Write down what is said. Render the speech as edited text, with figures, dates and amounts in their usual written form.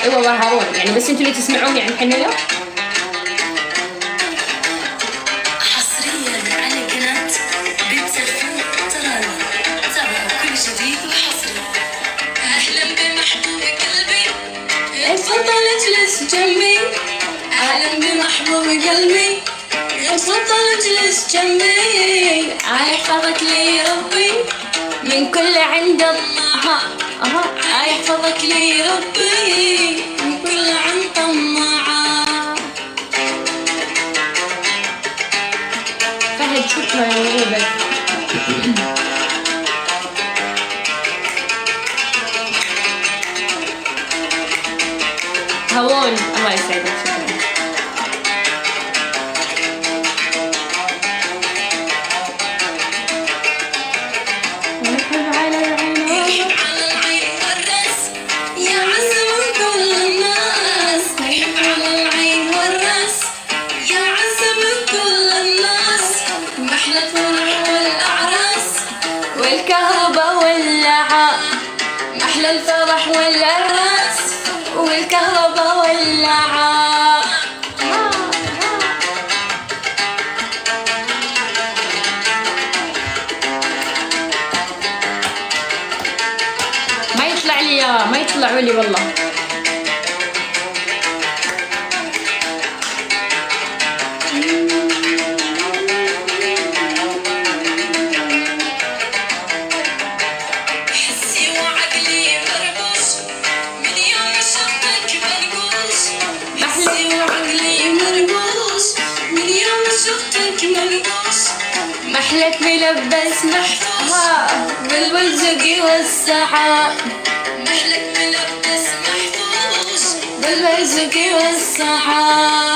اي والله هارون يعني، بس انتوا اللي تسمعون يعني احنا لا. حصريا على قناة بنت الفن تراني، تابعوا كل جديد وحصري. أهلا بمحبوب قلبي، اتفضل اجلس جنبي. أهلا بمحبوب قلبي، اتفضل اجلس جنبي. يحفظك لي ربي من كل عند الله، يحفظك لي ربي من كل عند طماعة. فهد شكرا يا غيبة. هون الله يسعدك شكرا. يحب على العين والراس، يا عز من كل الناس. يحب على العين والراس، يا عز من كل الناس. محلى الفرح والأعراس والكهرباء ولعة، محلى الفرح والأعراس والكهرباء ولعة. ما يطلع لي ما يطلعوا لي والله. حسي وعقلي مربوش من يوم شفتك منقوش. حسي وعقلي مربوش من يوم شفتك منقوش. محلك ملبس بالبلزقي والسحاب، محلك ملبس محفوظ بالبلزقي والسحاب.